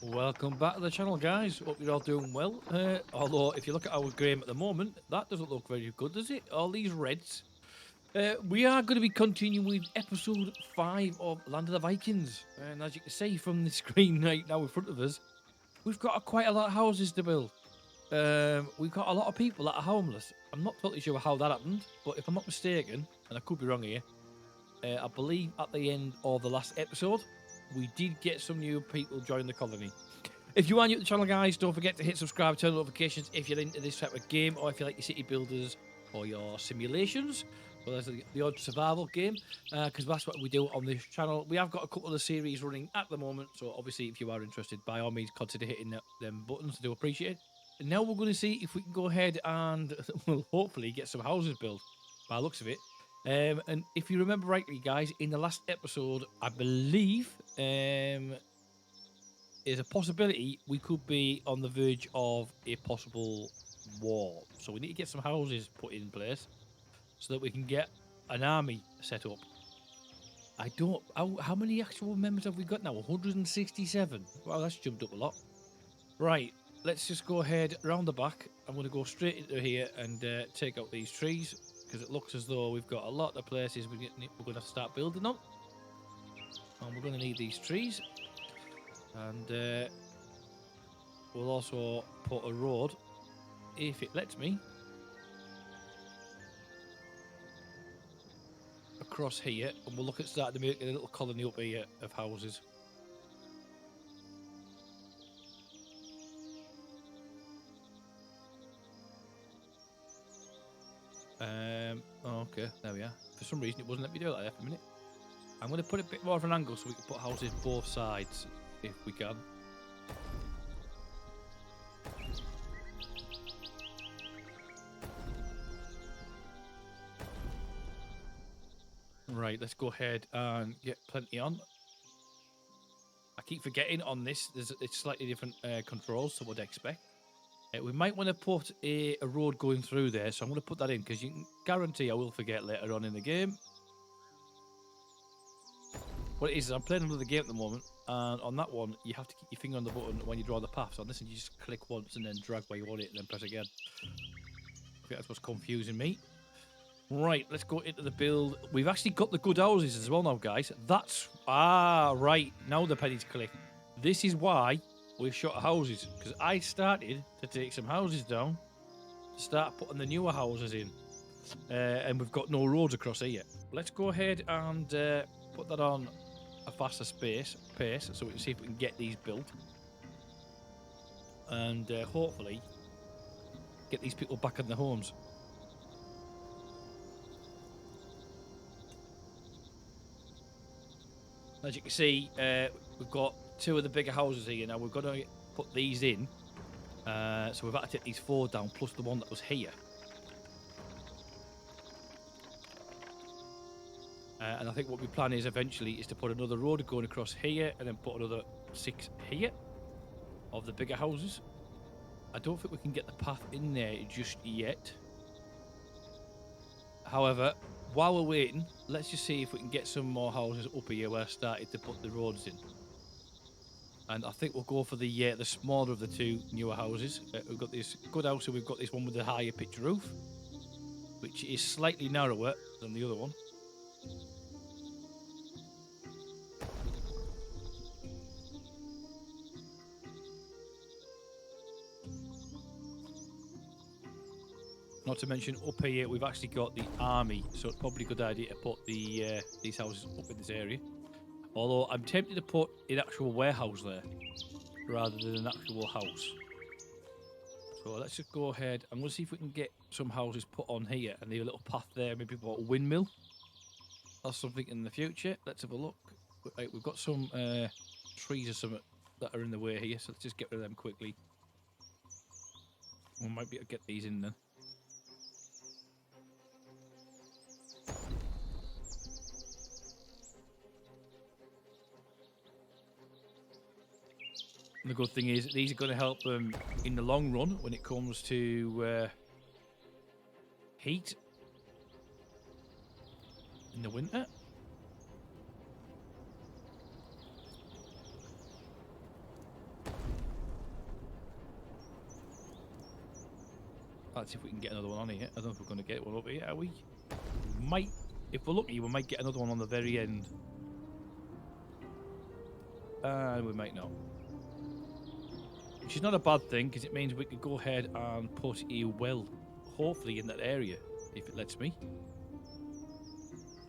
Welcome back to the channel, guys. Hope you're all doing well. Although, if you look at our game at the moment, that doesn't look very good, does it? All these reds. We are going to be continuing with episode 5 of Land of the Vikings. And as you can see from the screen right now in front of us, we've got quite a lot of houses to build. We've got a lot of people that are homeless. I'm not totally sure how that happened, but if I'm not mistaken, and I could be wrong here, I believe at the end of the last episode, we did get some new people join the colony. If you are new to the channel, guys, don't forget to hit subscribe, turn notifications if you're into this type of game, or if you like your city builders or your simulations, well, there's the odd survival game, because that's what we do on this channel. We have got a couple of series running at the moment, so obviously if you are interested, by all means consider hitting them buttons. I do appreciate it. And now we're going to see if we can go ahead and we'll hopefully get some houses built by the looks of it. And if you remember rightly, guys, in the last episode, I believe there's a possibility we could be on the verge of a possible war. So we need to get some houses put in place so that we can get an army set up. I don't... How many actual members have we got now? 167. Wow, that's jumped up a lot. Right, let's just go ahead round the back. I'm going to go straight into here and take out these trees, because it looks as though we've got a lot of places we're going to start building on. And we're going to need these trees. And we'll also put a road, if it lets me, across here. And we'll look at starting to make a little colony up here of houses. Okay, there we are. For some reason, it wasn't let me do it like that for a minute. I'm going to put a bit more of an angle so we can put houses both sides, if we can. Right, let's go ahead and get plenty on. I keep forgetting on this, it's slightly different controls to what I expect. We might want to put a road going through there, so I'm going to put that in, because you can guarantee I will forget later on in the game. What it is I'm playing another game at the moment, and on that one, you have to keep your finger on the button when you draw the path. So on this one, you just click once and then drag where you want it, and then press again. I think that's what's confusing me. Right, let's go into the build. We've actually got the good houses as well now, guys. That's... right. Now the pennies click. This is why we've shot houses, because I started to take some houses down to start putting the newer houses in. And we've got no roads across here. Let's go ahead and put that on a faster pace so we can see if we can get these built. And hopefully get these people back in their homes. As you can see, we've got two of the bigger houses here now. We're going to put these in. So we've had to take these 4 down, plus the one that was here. And I think what we plan is eventually is to put another road going across here, and then put another 6 here of the bigger houses. I don't think we can get the path in there just yet. However, while we're waiting, let's just see if we can get some more houses up here where I started to put the roads in. And I think we'll go for the smaller of the 2 newer houses. We've got this good house, and we've got this one with the higher pitch roof, which is slightly narrower than the other one. Not to mention, up here we've actually got the army, so it's probably a good idea to put the these houses up in this area. Although I'm tempted to put an actual warehouse there rather than an actual house. So let's just go ahead. I'm going to see if we can get some houses put on here and leave a little path there. Maybe put a windmill or something in the future. Let's have a look. Right, we've got some trees or something that are in the way here, so let's just get rid of them quickly. We might be able to get these in then. And the good thing is, these are going to help them in the long run when it comes to heat in the winter. Let's see if we can get another one on here. I don't know if we're going to get one up here, are we? We might, if we're lucky, we might get another one on the very end. And we might not. Which is not a bad thing, because it means we could go ahead and put a well, hopefully, in that area, if it lets me.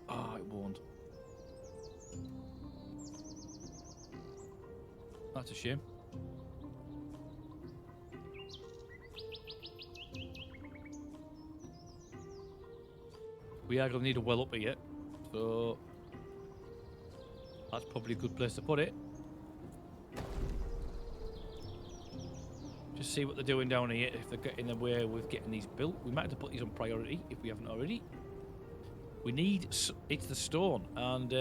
Ah, it won't. That's a shame. We are going to need a well up here, so that's probably a good place to put it. Just see what they're doing down here, if they're getting in the way with getting these built. We might have to put these on priority, if we haven't already. We need, it's the stone, and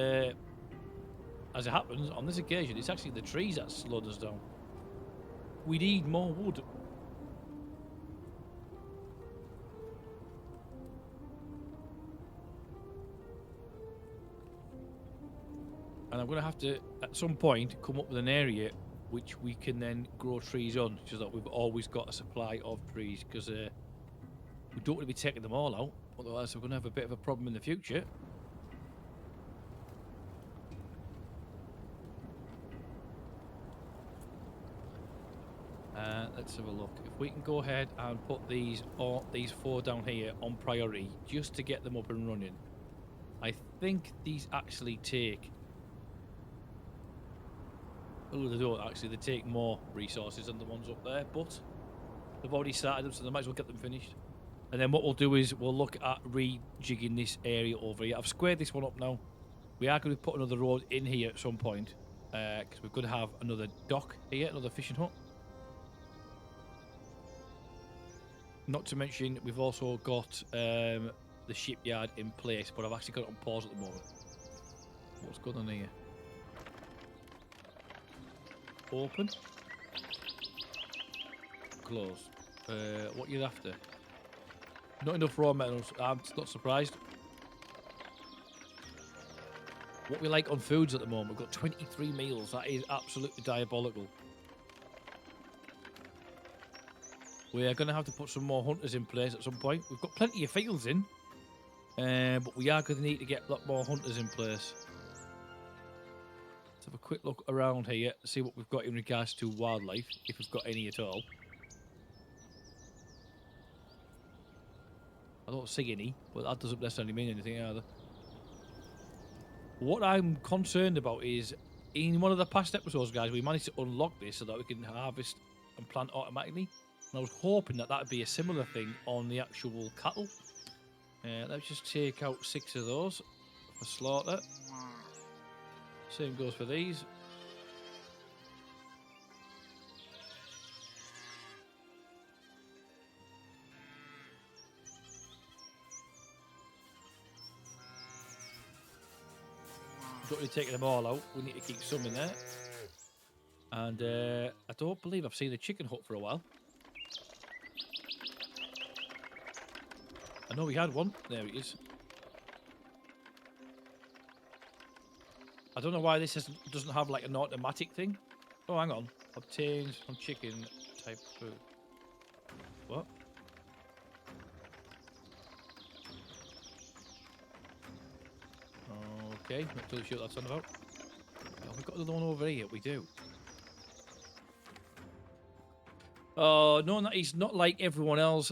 as it happens, on this occasion, it's actually the trees that slowed us down. We need more wood. And I'm going to have to, at some point, come up with an area which we can then grow trees on, so that we've always got a supply of trees, because we don't want to be taking them all out, otherwise we're going to have a bit of a problem in the future. Let's have a look. If we can go ahead and put these 4 down here on priority, just to get them up and running. I think these actually take... Oh, they don't actually. They take more resources than the ones up there, but they've already started them, so they might as well get them finished. And then what we'll do is we'll look at rejigging this area over here. I've squared this one up now. We are going to put another road in here at some point, because we're going to have another dock here, another fishing hut. Not to mention, we've also got the shipyard in place, but I've actually got it on pause at the moment. What's going on here? Open. Close. What are you after? Not enough raw metals. I'm not surprised. What we like on foods at the moment, we've got 23 meals. That is absolutely diabolical. We are going to have to put some more hunters in place at some point. We've got plenty of fields in, but we are going to need to get a lot more hunters in place. Let's have a quick look around here, see what we've got in regards to wildlife, if we've got any at all. I don't see any, but that doesn't necessarily mean anything either. What I'm concerned about is, in one of the past episodes, guys, we managed to unlock this so that we can harvest and plant automatically. And I was hoping that that would be a similar thing on the actual cattle. Let's just take out 6 of those for slaughter. Same goes for these. Don't really take them all out. We need to keep some in there. And I don't believe I've seen a chicken hut for a while. I know we had one. There it is. I don't know why this doesn't have like an automatic thing. Oh, hang on. Obtains from chicken type food. What? Okay, not too sure what that's on about. Oh, we've got another one over here. We do. Oh, no, he's not like everyone else.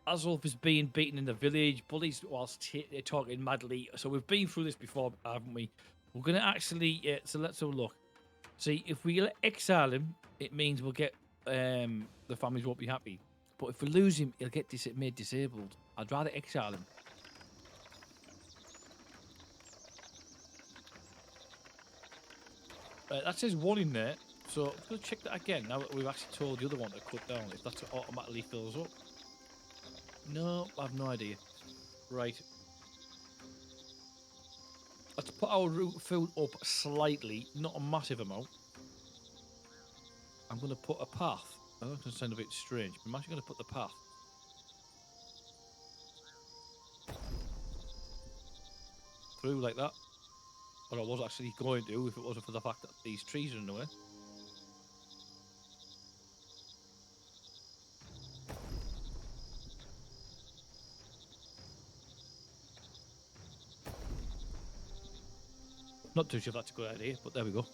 Azulf is being beaten in the village, bullies whilst they're talking madly. So we've been through this before, haven't we? We're going to actually... so let's have a look. See, if we exile him, it means we'll get... the families won't be happy. But if we lose him, he'll get made disabled. I'd rather exile him. That says 1 in there. So I'm going to check that again now that we've actually told the other one to cut down. If that automatically fills up. No, I have no idea. Right. Let's put our root food up slightly, not a massive amount. I'm going to put a path. I know it's going to sound a bit strange, but I'm actually going to put the path through like that. Or I was actually going to if it wasn't for the fact that these trees are in the way. Not too sure if that's a good idea, but there we go.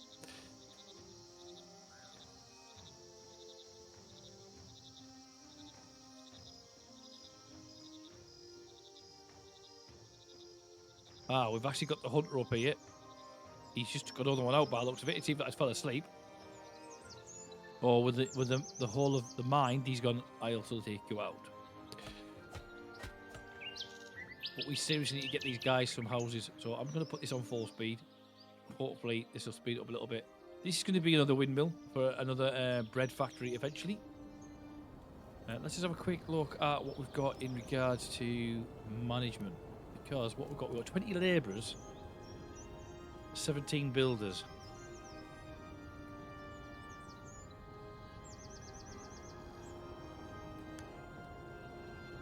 Ah, we've actually got the hunter up here. He's just got another one out by the looks of it. It seems like he's fell asleep. Or with the whole of the mind, he's gone, I also take you out. But we seriously need to get these guys some houses. So I'm going to put this on full speed. Hopefully this will speed up a little bit. This is going to be another windmill for another bread factory eventually. Let's just have a quick look at what we've got in regards to management. Because what we've got 20 labourers, 17 builders.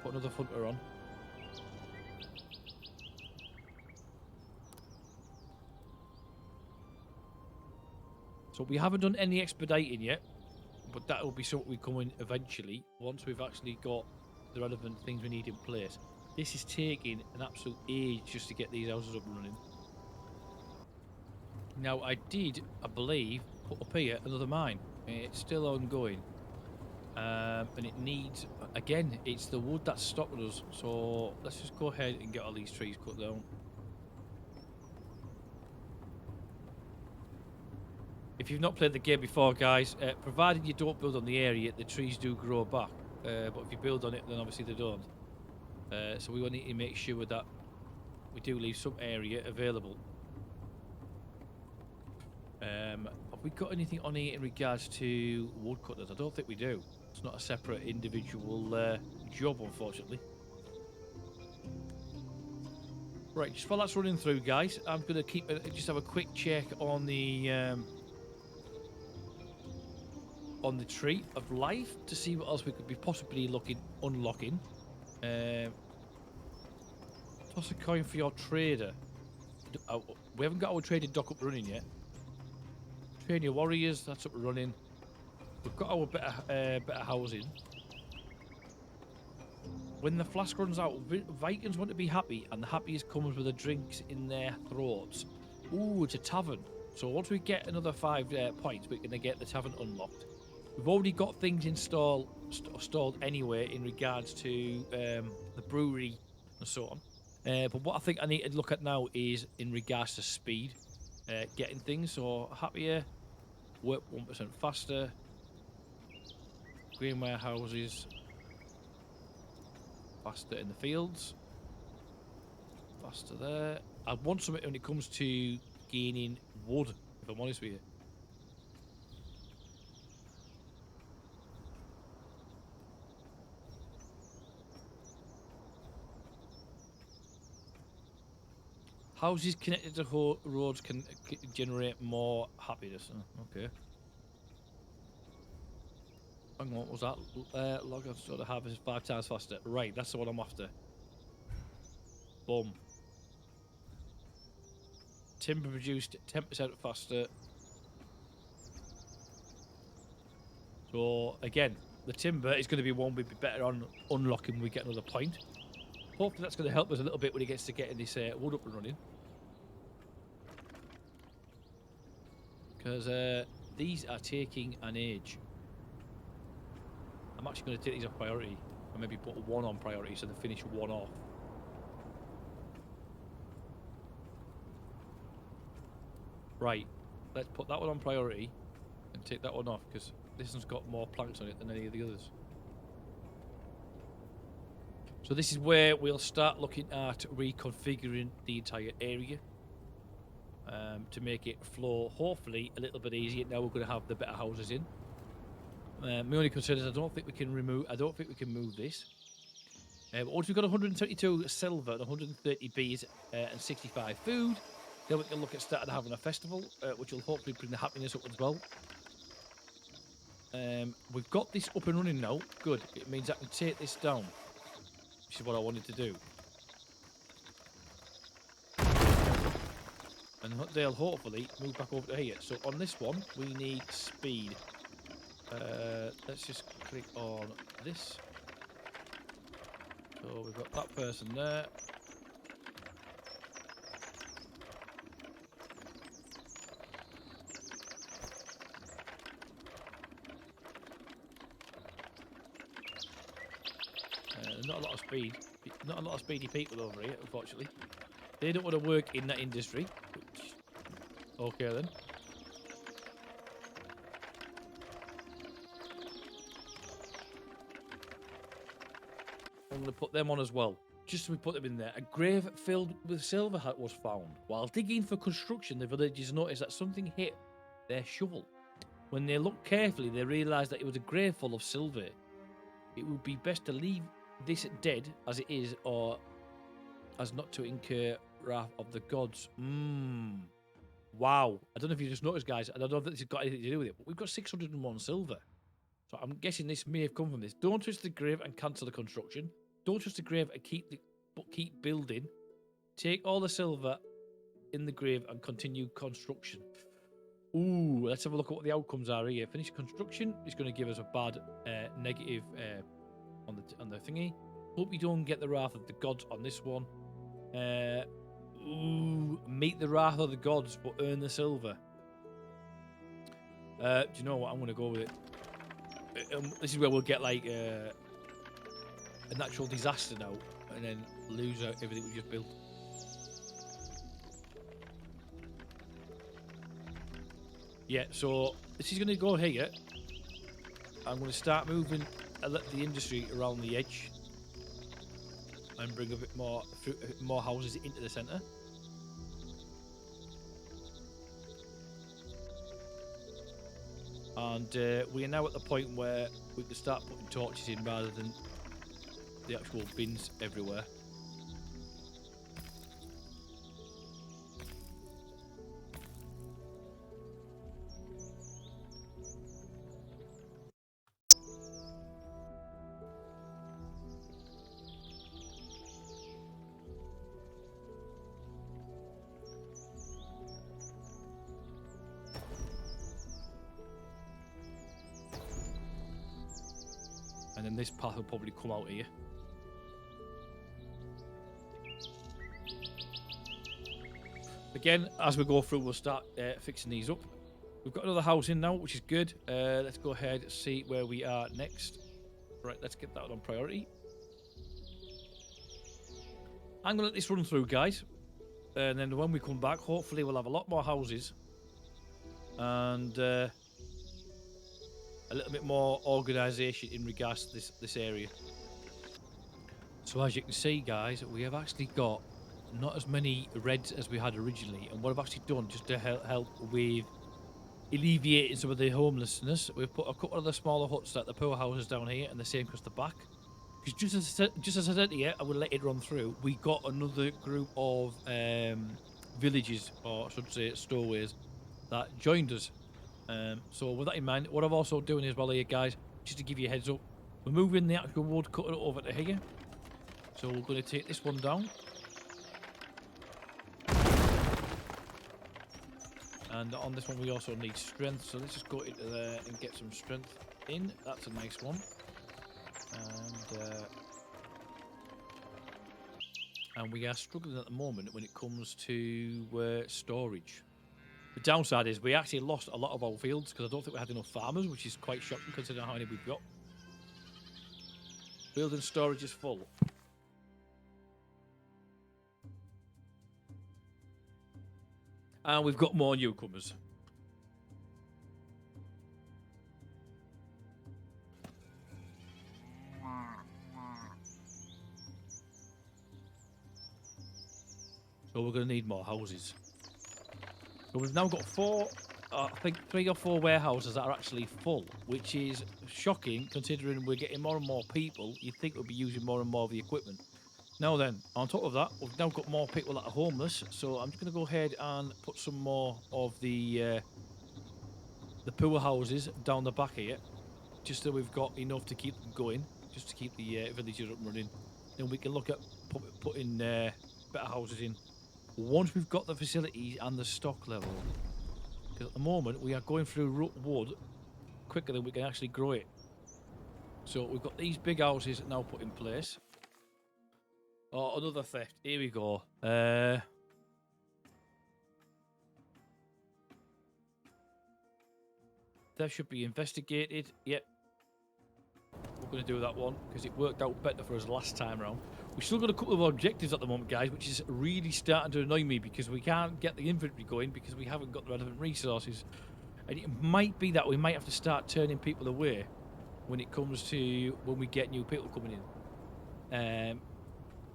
Put another hunter on. So we haven't done any expediting yet, but that will be something we come in eventually once we've actually got the relevant things we need in place. This is taking an absolute age just to get these houses up and running. Now I believe, put up here another mine. It's still ongoing. And it needs, again, it's the wood that's stopping us. So let's just go ahead and get all these trees cut down. If you've not played the game before, guys, provided you don't build on the area, the trees do grow back. But if you build on it, then obviously they don't. So we will need to make sure that we do leave some area available. Have we got anything on here in regards to woodcutters? I don't think we do. It's not a separate individual job, unfortunately. Right, just while that's running through, guys, I'm going to keep just have a quick check on the tree of life to see what else we could be possibly unlocking. Toss a coin for your trader. We haven't got our trading dock up running yet. Train your warriors, that's up and running. We've got our better housing. When the flask runs out, Vikings want to be happy, and the happiest comes with the drinks in their throats. Ooh, it's a tavern. So once we get another 5 points, we're going to get the tavern unlocked. We've already got things installed anyway in regards to the brewery and so on. But what I think I need to look at now is in regards to speed, getting things. So happier, work 1% faster, green warehouses, faster in the fields, faster there. I want something when it comes to gaining wood, if I'm honest with you. Houses connected to roads can generate more happiness. Oh, okay. Hang on, what was that? Log on sort of harvest 5 times faster. Right, that's the one I'm after. Boom. Timber produced 10% faster. So, again, the timber is going to be one we'd be better on unlocking when we get another point. Hopefully that's going to help us a little bit when it gets to getting this wood up and running. Because these are taking an age. I'm actually going to take these off priority. And maybe put 1 on priority so they finish 1 off. Right. Let's put that one on priority and take that one off because this one's got more planks on it than any of the others. So this is where we'll start looking at reconfiguring the entire area to make it flow hopefully a little bit easier. Now we're going to have the better houses in. My only concern is I don't think we can move this. Once we've got 172 silver and 130 bees and 65 food, then we can look at starting having a festival, which will hopefully bring the happiness up as well. We've got this up and running now. Good. It means I can take this down, which is what I wanted to do. And they'll hopefully move back over to here. So on this one, we need speed. Let's just click on this. So we've got that person there. Not a lot of speed. Not a lot of speedy people over here, unfortunately. They don't want to work in that industry. Which, okay then. I'm going to put them on as well. Just so we put them in there. A grave filled with silver was found. While digging for construction, the villagers noticed that something hit their shovel. When they looked carefully, they realised that it was a grave full of silver. It would be best to leave this dead as it is, or as not to incur wrath of the gods. Wow. I don't know if you just noticed, guys. I don't know if this has got anything to do with it, but we've got 601 silver. So I'm guessing this may have come from this. Don't touch the grave and cancel the construction. Don't touch the grave and keep building. Take all the silver in the grave and continue construction. Ooh, let's have a look at what the outcomes are here. Finish construction is going to give us a bad negative on the thingy. Hope you don't get the wrath of the gods on this one. Ooh, meet the wrath of the gods but earn the silver. Do you know what? I'm going to go with it. This is where we'll get like a natural disaster now and then lose everything we just built. Yeah, so this is going to go here. I'm going to start moving the industry around the edge and bring a bit more houses into the centre. And we are now at the point where we can start putting torches in rather than the actual bins everywhere. And then this path will probably come out here. Again, as we go through, we'll start fixing these up. We've got another house in now, which is good. Let's go ahead and see where we are next. Right, let's get that on priority. I'm going to let this run through, guys. And then when we come back, hopefully we'll have a lot more houses. And a little bit more organisation in regards to this area. So as you can see, guys, we have actually got not as many reds as we had originally, and what I've actually done just to help with alleviating some of the homelessness, we've put a couple of the smaller huts like the poor houses down here and the same across the back. Because just as I said here, I will let it run through, we got another group of villages, or I should say stowaways, that joined us. So with that in mind, what I'm also doing as well here, guys, just to give you a heads up, we're moving the actual wood cutter over to here. So we're going to take this one down. And on this one we also need strength, so let's just go into there and get some strength in. That's a nice one. And we are struggling at the moment when it comes to storage. The downside is we actually lost a lot of our fields because I don't think we had enough farmers, which is quite shocking considering how many we've got. Building storage is full. And we've got more newcomers. So we're going to need more houses. So we've now got I think 3 or 4 warehouses that are actually full, which is shocking considering we're getting more and more people. You'd think we'll be using more and more of the equipment. Now then, on top of that, we've now got more people that are homeless, so I'm just going to go ahead and put some more of the poor houses down the back here. just so we've got enough to keep them going, just to keep the villages up and running. Then we can look at putting better houses in once we've got the facilities and the stock level. Because at the moment we are going through wood quicker than we can actually grow it. So we've got these big houses now put in place. Oh, another theft. Here we go. Theft should be investigated. Yep. We're going to do that one because it worked out better for us last time around. We've still got a couple of objectives at the moment, guys, which is really starting to annoy me because we can't get the inventory going because we haven't got the relevant resources. And it might be that we might have to start turning people away when it comes to when we get new people coming in.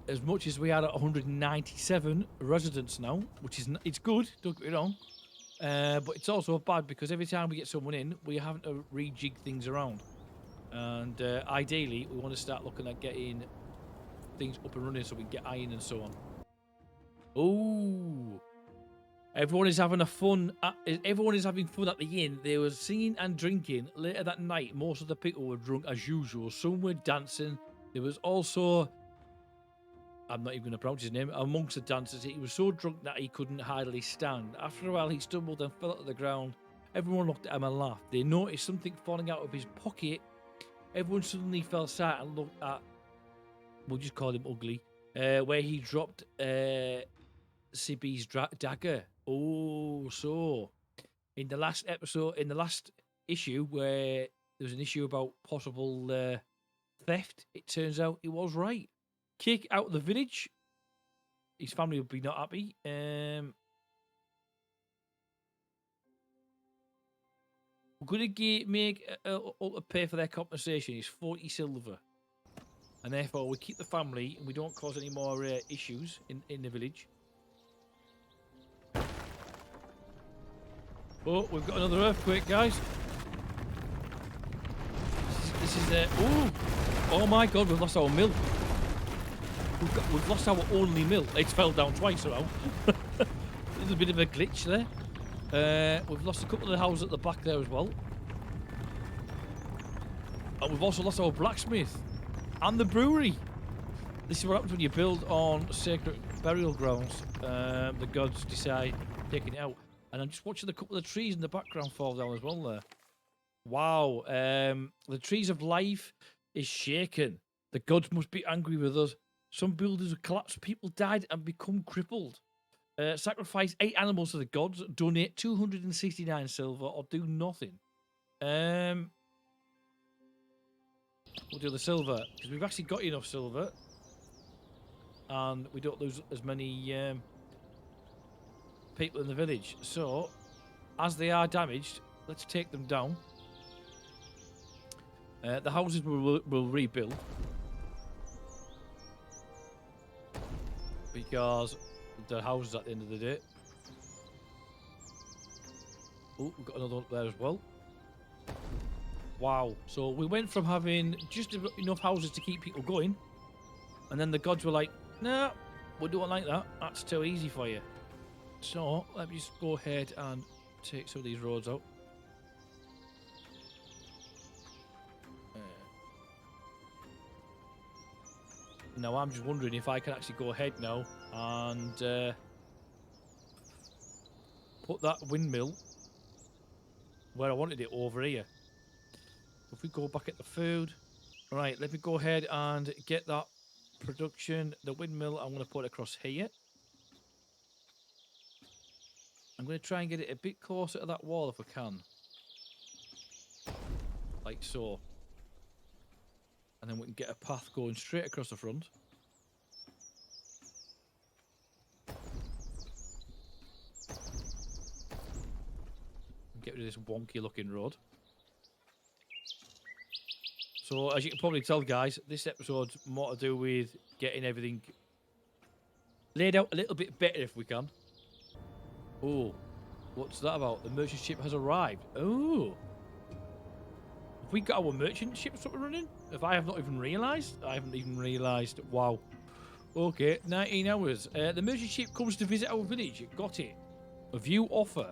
As much as we are at 197 residents now, which is it's good, don't get me wrong, but it's also bad because every time we get someone in, we're having to rejig things around. And ideally, we want to start looking at getting things up and running so we can get iron and so on. Oh, everyone is having fun at the inn. They were singing and drinking later that night. Most of the people were drunk as usual. Some were dancing. There was also, I'm not even going to pronounce his name, amongst the dancers. He was so drunk that he couldn't hardly stand. After a while, he stumbled and fell to the ground. Everyone looked at him and laughed. They noticed something falling out of his pocket. Everyone suddenly fell silent and looked at, we'll just call him Ugly, where he dropped Sibby's dagger. Oh, so in the last issue where there was an issue about possible theft, it turns out he was right. Kick out of the village. His family would be not happy. We're going to make Ulta pay for their compensation. It's 40 silver. And therefore, we keep the family and we don't cause any more issues in the village. Oh, we've got another earthquake, guys. This is oh my god, we've lost our mill. We've lost our only mill. It's fell down twice around. There's a bit of a glitch there. We've lost a couple of the houses at the back there as well. And we've also lost our blacksmith. And the brewery. This is what happens when you build on sacred burial grounds. The gods decide taking it out. And I'm just watching a couple of trees in the background fall down as well there. Wow. The trees of life is shaken. The gods must be angry with us. Some buildings have collapsed. People died and become crippled. Sacrifice 8 animals to the gods. Donate 269 silver or do nothing. We'll do the silver because we've actually got enough silver. And we don't lose as many people in the village. So, as they are damaged, let's take them down. The houses will rebuild. Because the houses at the end of the day. Oh, we've got another one up there as well. Wow. So we went from having just enough houses to keep people going. And then the gods were like, nah, we don't like that. That's too easy for you. So let me just go ahead and take some of these roads out. Now I'm just wondering if I can actually go ahead now and put that windmill where I wanted it over here. If we go back at the food. Right, let me go ahead and get that production. The windmill, I'm going to put it across here. I'm going to try and get it a bit closer to that wall if I can. Like so. And then we can get a path going straight across the front. And get rid of this wonky looking road. So, as you can probably tell, guys, this episode's more to do with getting everything laid out a little bit better if we can. Oh, what's that about? The merchant ship has arrived. Oh. Have we got our merchant ships up and running? If I have not even realised? I haven't even realised. Wow. Okay, 19 hours. The merchant ship comes to visit our village. Got it. A view offer.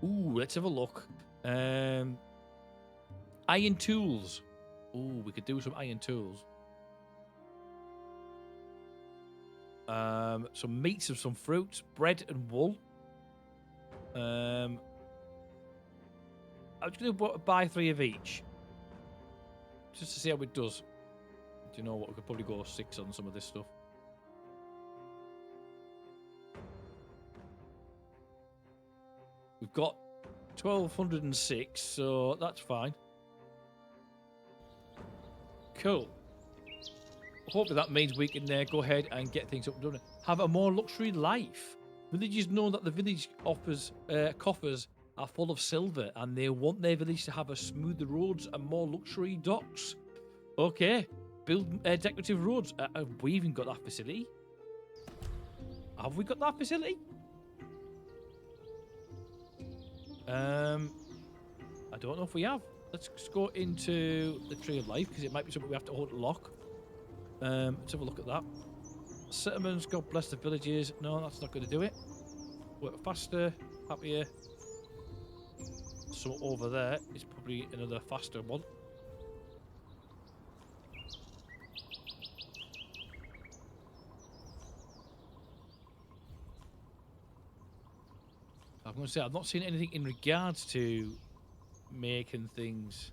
Ooh, let's have a look. Iron tools. Ooh, we could do some iron tools. Some meats and some fruits, bread and wool. I'm just going to buy 3 of each. Just to see how it does. Do you know what? We could probably go 6 on some of this stuff. We've got 1,206, so that's fine. Cool. Hopefully that means we can go ahead and get things up and done. Have a more luxury life. Villagers know that the village offers coffers are full of silver, and they want their village to have a smoother roads and more luxury docks. Okay, build decorative roads. Have we even got that facility? Have we got that facility? I don't know if we have. Let's go into the Tree of Life, because it might be something we have to unlock. Let's have a look at that. Settlements, God bless the villages. No, that's not going to do it. Work faster, happier. So over there is probably another faster one. I'm going to say I've not seen anything in regards to making things.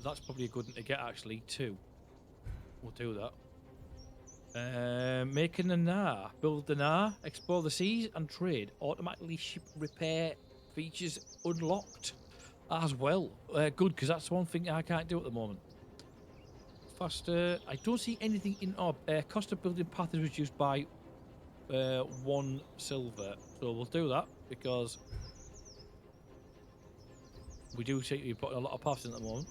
That's probably a good one to get, actually, too. We'll do that. Making a nar. Build a nar, explore the seas and trade. Automatically ship repair features unlocked as well. Good, because that's one thing I can't do at the moment. Faster. I don't see anything in our cost of building path is reduced by 1 silver. So we'll do that, because we do seem to be putting a lot of paths in at the moment.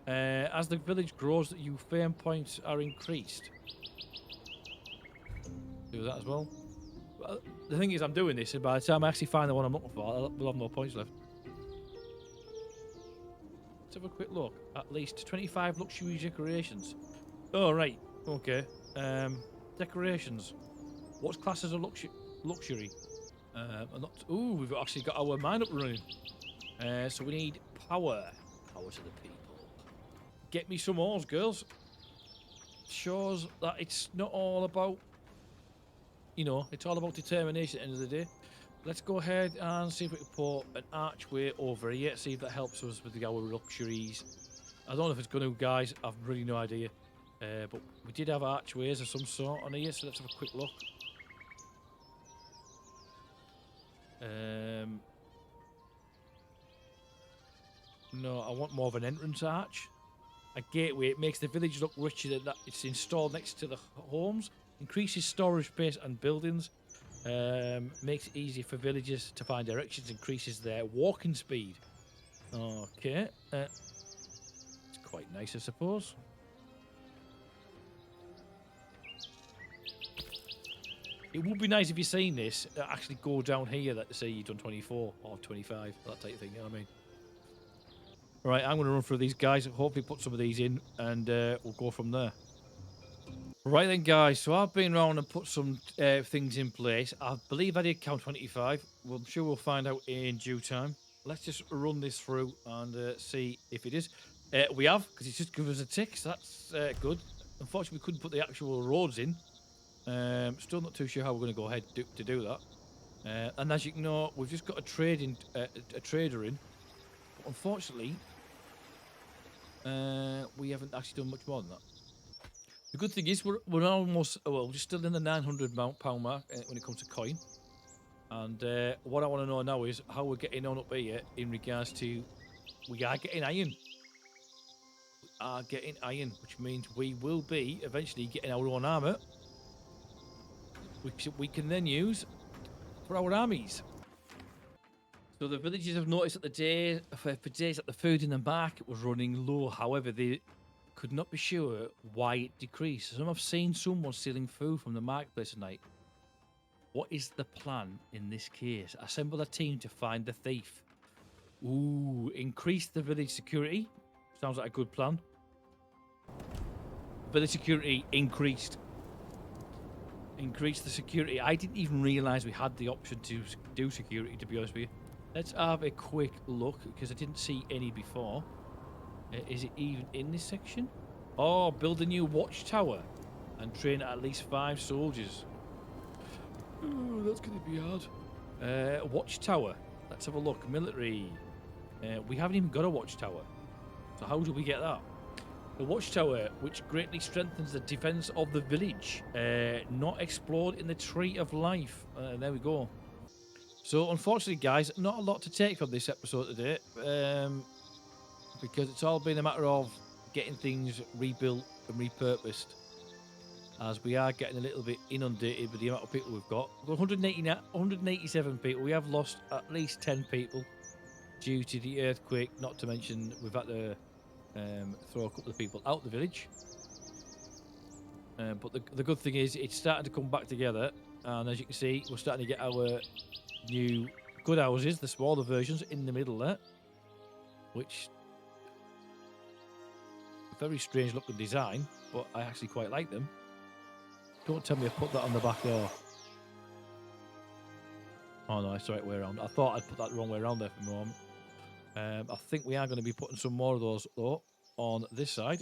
As the village grows, your fame points are increased. Do that as well. Well, the thing is, I'm doing this, and by the time I actually find the one I'm looking for, we'll have no points left. Let's have a quick look. At least 25 luxury decorations. Oh, right. Okay. Decorations. What's classed as a luxury? Ooh, we've actually got our mine up running. So we need power. Power to the people. Get me some ores, girls. Shows that it's not all about, you know, it's all about determination at the end of the day. Let's go ahead and see if we can put an archway over here, see if that helps us with our luxuries. I don't know if it's going to, guys. I've really no idea. But we did have archways of some sort on here, so let's have a quick look. No, I want more of an entrance arch. A gateway. It makes the village look richer than that. It's installed next to the homes. Increases storage space and buildings. Makes it easy for villagers to find directions. Increases their walking speed. Okay. It's quite nice, I suppose. It would be nice if you're seeing this, actually go down here that say you've done 24 or 25, that type of thing, you know what I mean? Right, I'm going to run through these guys, hopefully put some of these in, and we'll go from there. Right then, guys, so I've been around and put some things in place. I believe I did count 25. Well, I'm sure we'll find out in due time. Let's just run this through and see if it is. We have, because it's just given us a tick, so that's good. Unfortunately, we couldn't put the actual roads in. Still not too sure how we're going to go ahead to do that. And as you can know, we've just got a trader in. But unfortunately, we haven't actually done much more than that. The good thing is we're almost, well, we're still in the £900 mark when it comes to coin. And what I want to know now is how we're getting on up here in regards to, we are getting iron. We are getting iron, which means we will be eventually getting our own armour, which we can then use for our armies. So the villagers have noticed that for days that the food in the market was running low. However, they could not be sure why it decreased. Some have seen someone stealing food from the marketplace at night. What is the plan in this case? Assemble a team to find the thief. Ooh, increase the village security. Sounds like a good plan. Village security increased. Increase the security. I didn't even realise we had the option to do security, to be honest with you. Let's have a quick look, because I didn't see any before. Is it even in this section? Oh, build a new watchtower and train at least 5 soldiers. Ooh, that's going to be hard. Watchtower. Let's have a look. Military. We haven't even got a watchtower. So how do we get that? The watchtower, which greatly strengthens the defense of the village. Not explored in the Tree of Life. There we go. So, unfortunately, guys, not a lot to take from this episode today. Because it's all been a matter of getting things rebuilt and repurposed. As we are getting a little bit inundated with the amount of people we've got. We've got 187 people. We have lost at least 10 people due to the earthquake. Not to mention we've had to throw a couple of people out the village. But the good thing is it's starting to come back together. And as you can see, we're starting to get our new good houses, the smaller versions, in the middle there. Which, very strange looking design, but I actually quite like them. Don't tell me I put that on the back there. Oh no, it's the right way around. I thought I'd put that the wrong way around there for a moment. I think we are going to be putting some more of those though on this side.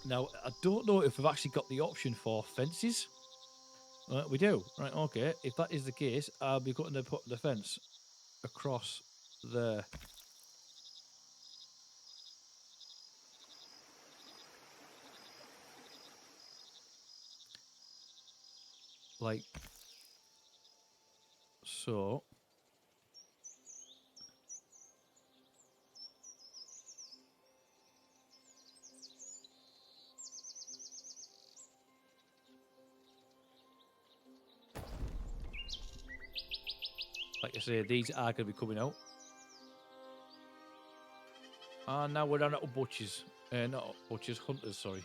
Now, I don't know if we've actually got the option for fences. We do. Right, okay. If that is the case, I'll be going to put the fence across there. Like so. Like I say, these are going to be coming out. And now we're down at butchers. Not butchers, hunters, sorry.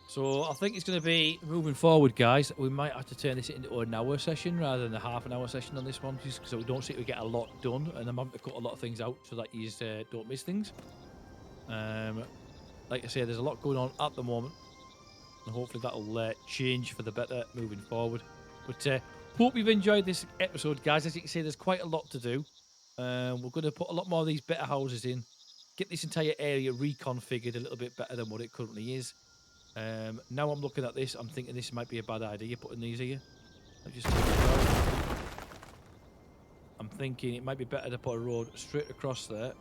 So I think it's going to be moving forward, guys. We might have to turn this into an hour session rather than a half-an-hour session on this one, just so we don't see we get a lot done, and I'm having to cut a lot of things out so that you don't miss things. Like I say, there's a lot going on at the moment, and hopefully that'll change for the better moving forward. But hope you've enjoyed this episode, guys. As you can see, there's quite a lot to do. We're going to put a lot more of these better houses in, get this entire area reconfigured a little bit better than what it currently is. Now I'm looking at this, I'm thinking this might be a bad idea, putting these here. I'm thinking it might be better to put a road straight across there.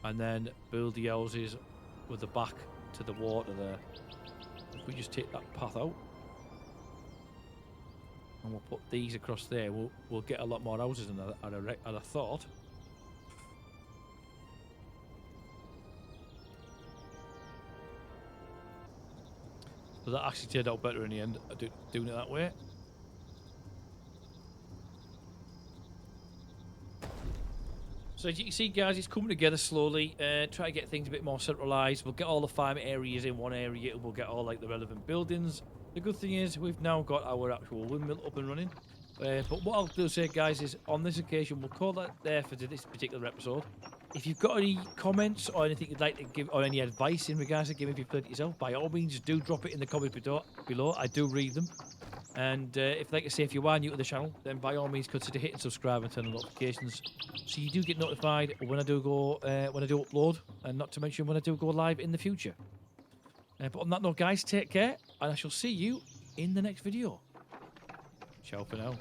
And then build the houses with the back to the water there. If we just take that path out. And we'll put these across there, we'll get a lot more houses than I'd have thought. But that actually turned out better in the end, doing it that way. So as you can see, guys, it's coming together slowly. Try to get things a bit more centralised. We'll get all the farm areas in one area, and we'll get all like the relevant buildings. The good thing is we've now got our actual windmill up and running. But what I'll do say, guys, is on this occasion we'll call that there for this particular episode. If you've got any comments or anything you'd like to give, or any advice in regards to gaming, if you've played it yourself, by all means do drop it in the comments below. I do read them. And if, like I say, if you are new to the channel, then by all means consider hitting subscribe and turn on notifications, so you do get notified when I do upload, and not to mention when I do go live in the future. But on that note, guys, take care, and I shall see you in the next video. Ciao for now.